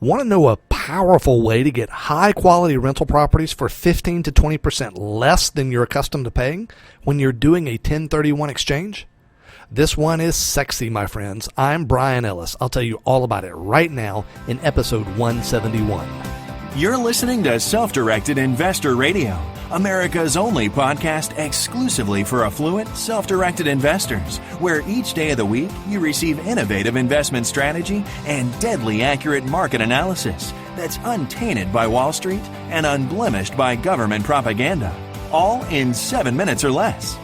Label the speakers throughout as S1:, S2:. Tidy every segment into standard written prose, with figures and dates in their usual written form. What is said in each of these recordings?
S1: Want to know a powerful way to get high-quality rental properties for 15 to 20% less than you're accustomed to paying when you're doing a 1031 exchange? This one is sexy, my friends. I'm Bryan Ellis. I'll tell you all about it right now in episode 171.
S2: You're listening to Self-Directed Investor Radio, America's only podcast exclusively for affluent, self-directed investors, where each day of the week you receive innovative investment strategy and deadly accurate market analysis that's untainted by Wall Street and unblemished by government propaganda, all in 7 minutes or less.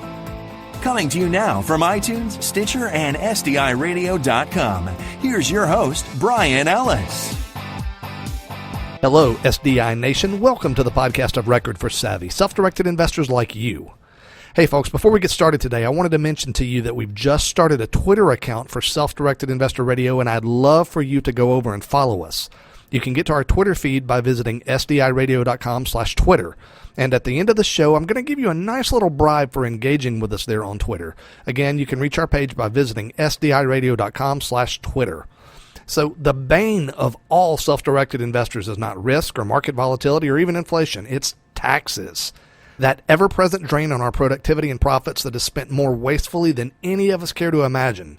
S2: Coming to you now from iTunes, Stitcher, and SDIRadio.com, here's your host, Bryan Ellis.
S1: Hello, SDI Nation. Welcome to the podcast of record for savvy, self-directed investors like you. Hey, folks, before we get started today, I wanted to mention to you that we've just started a Twitter account for Self-Directed Investor Radio, and I'd love for you to go over and follow us. You can get to our Twitter feed by visiting SDIRadio.com/Twitter. And at the end of the show, I'm going to give you a nice little bribe for engaging with us there on Twitter. Again, you can reach our page by visiting SDIRadio.com/Twitter. So the bane of all self-directed investors is not risk or market volatility or even inflation. It's taxes. That ever-present drain on our productivity and profits that is spent more wastefully than any of us care to imagine.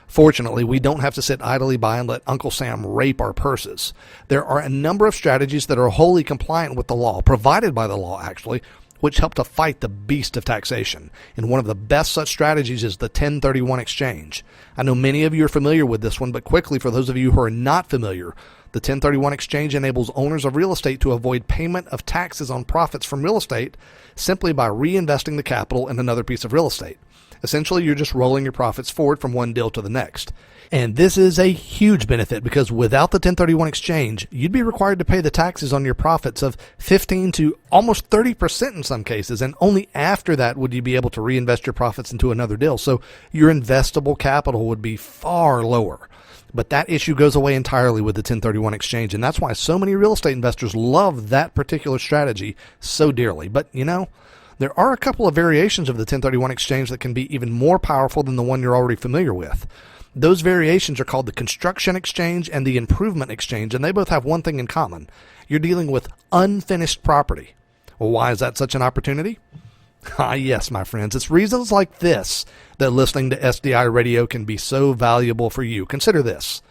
S1: Fortunately, we don't have to sit idly by and let Uncle Sam rape our purses. There are a number of strategies that are wholly compliant with the law, provided by the law actually, which help to fight the beast of taxation. And one of the best such strategies is the 1031 exchange. I know many of you are familiar with this one, but quickly, for those of you who are not familiar, the 1031 exchange enables owners of real estate to avoid payment of taxes on profits from real estate simply by reinvesting the capital in another piece of real estate. Essentially, you're just rolling your profits forward from one deal to the next. And this is a huge benefit because without the 1031 exchange, you'd be required to pay the taxes on your profits of 15 to almost 30% in some cases, and only after that would you be able to reinvest your profits into another deal. So your investable capital would be far lower. But that issue goes away entirely with the 1031 exchange, and that's why so many real estate investors love that particular strategy so dearly. But, you know, there are a couple of variations of the 1031 exchange that can be even more powerful than the one you're already familiar with. Those variations are called the construction exchange and the improvement exchange, and they both have one thing in common. You're dealing with unfinished property. Well, why is that such an opportunity? Yes, my friends, it's reasons like this that listening to SDI Radio can be so valuable for you. Consider this.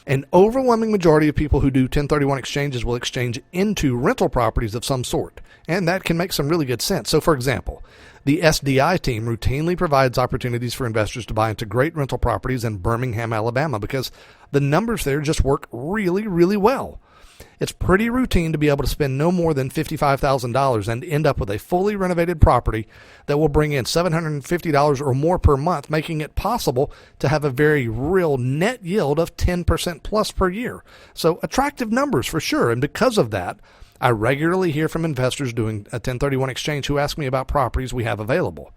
S1: An overwhelming majority of people who do 1031 exchanges will exchange into rental properties of some sort, and that can make some really good sense. So, for example, the SDI team routinely provides opportunities for investors to buy into great rental properties in Birmingham, Alabama, because the numbers there just work really, really well. It's pretty routine to be able to spend no more than $55,000 and end up with a fully renovated property that will bring in $750 or more per month, making it possible to have a very real net yield of 10% plus per year. So attractive numbers for sure. And because of that, I regularly hear from investors doing a 1031 exchange who ask me about properties we have available.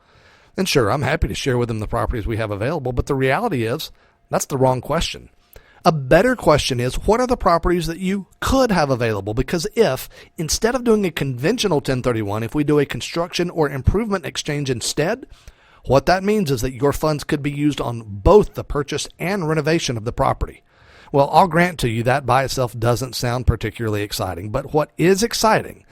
S1: And sure, I'm happy to share with them the properties we have available, but the reality is that's the wrong question. A better question is, what are the properties that you could have available? Because if, instead of doing a conventional 1031, if we do a construction or improvement exchange instead, what that means is that your funds could be used on both the purchase and renovation of the property. Well, I'll grant to you that by itself doesn't sound particularly exciting, but what is exciting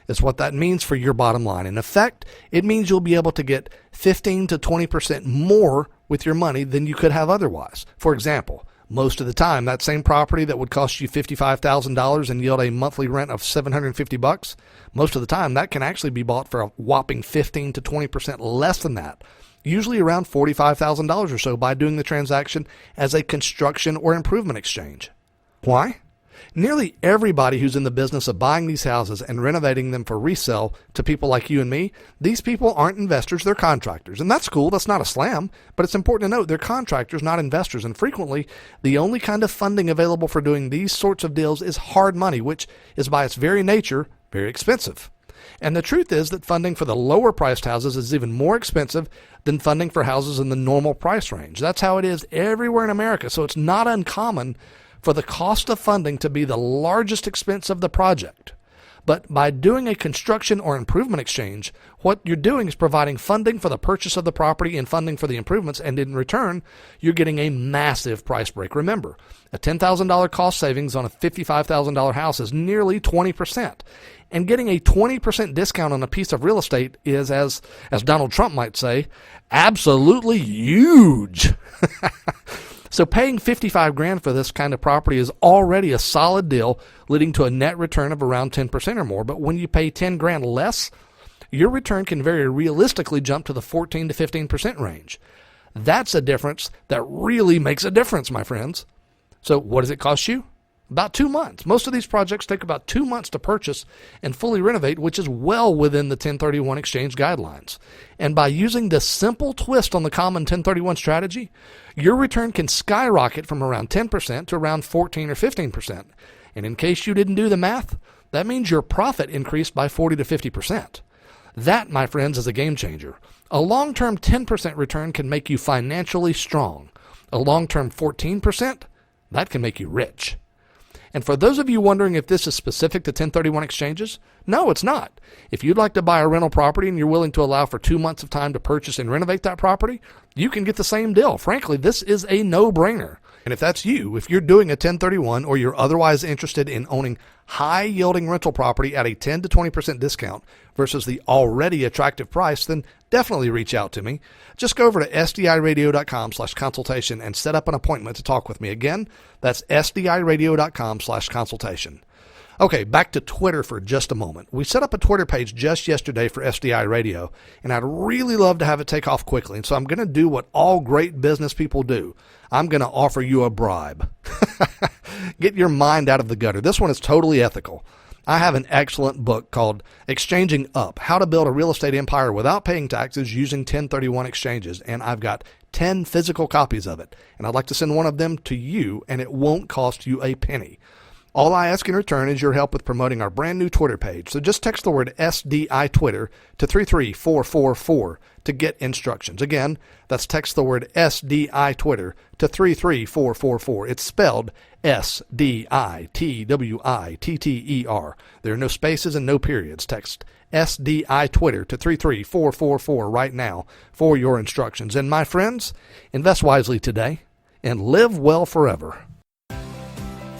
S1: is what that means for your bottom line. In effect, it means you'll be able to get 15 to 20% more with your money than you could have otherwise. For example, most of the time, that same property that would cost you $55,000 and yield a monthly rent of $750, most of the time that can actually be bought for a whopping 15 to 20% less than that, usually around $45,000 or so by doing the transaction as a construction or improvement exchange. Why? Nearly everybody who's in the business of buying these houses and renovating them for resale to people like you and me, these people aren't investors, they're contractors. And that's cool, that's not a slam, but it's important to note they're contractors, not investors. And frequently, the only kind of funding available for doing these sorts of deals is hard money, which is by its very nature, very expensive. And the truth is that funding for the lower priced houses is even more expensive than funding for houses in the normal price range. That's how it is everywhere in America. So it's not uncommon for the cost of funding to be the largest expense of the project. But by doing a construction or improvement exchange, what you're doing is providing funding for the purchase of the property and funding for the improvements, and in return, you're getting a massive price break. Remember, a $10,000 cost savings on a $55,000 house is nearly 20%. And getting a 20% discount on a piece of real estate is, as Donald Trump might say, absolutely huge. So paying $55,000 for this kind of property is already a solid deal, leading to a net return of around 10% or more. But when you pay $10,000 less, your return can very realistically jump to the 14 to 15% range. That's a difference that really makes a difference, my friends. So what does it cost you? About 2 months. Most of these projects take about 2 months to purchase and fully renovate, which is well within the 1031 exchange guidelines. And by using this simple twist on the common 1031 strategy, your return can skyrocket from around 10% to around 14 or 15%. And in case you didn't do the math, that means your profit increased by 40 to 50%. That, my friends, is a game changer. A long-term 10% return can make you financially strong. A long-term 14%, that can make you rich. And for those of you wondering if this is specific to 1031 exchanges, no, it's not. If you'd like to buy a rental property and you're willing to allow for 2 months of time to purchase and renovate that property, you can get the same deal. Frankly, this is a no-brainer. And if that's you, if you're doing a 1031 or you're otherwise interested in owning high-yielding rental property at a 10 to 20% discount versus the already attractive price, then definitely reach out to me. Just go over to sdiradio.com/consultation and set up an appointment to talk with me. Again, that's sdiradio.com/consultation. Okay, back to Twitter for just a moment. We set up a Twitter page just yesterday for SDI Radio, and I'd really love to have it take off quickly. And so I'm going to do what all great business people do. I'm going to offer you a bribe. Get your mind out of the gutter. This one is totally ethical. I have an excellent book called Exchanging Up, How to Build a Real Estate Empire Without Paying Taxes Using 1031 Exchanges, and I've got 10 physical copies of it. And I'd like to send one of them to you, and it won't cost you a penny. All I ask in return is your help with promoting our brand new Twitter page. So just text the word SDI Twitter to 33444 to get instructions. Again, that's text the word SDI Twitter to 33444. It's spelled SDITWITTER. There are no spaces and no periods. Text SDI Twitter to 33444 right now for your instructions. And my friends, invest wisely today and live well forever.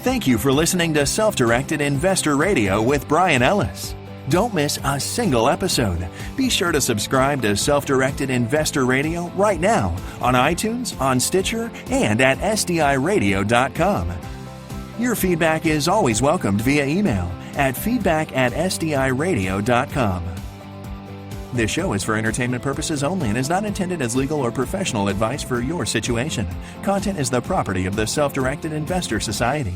S2: Thank you for listening to Self-Directed Investor Radio with Bryan Ellis. Don't miss a single episode. Be sure to subscribe to Self-Directed Investor Radio right now on iTunes, on Stitcher, and at SDIRadio.com. Your feedback is always welcomed via email at feedback@SDIRadio.com. This show is for entertainment purposes only and is not intended as legal or professional advice for your situation. Content is the property of the Self-Directed Investor Society.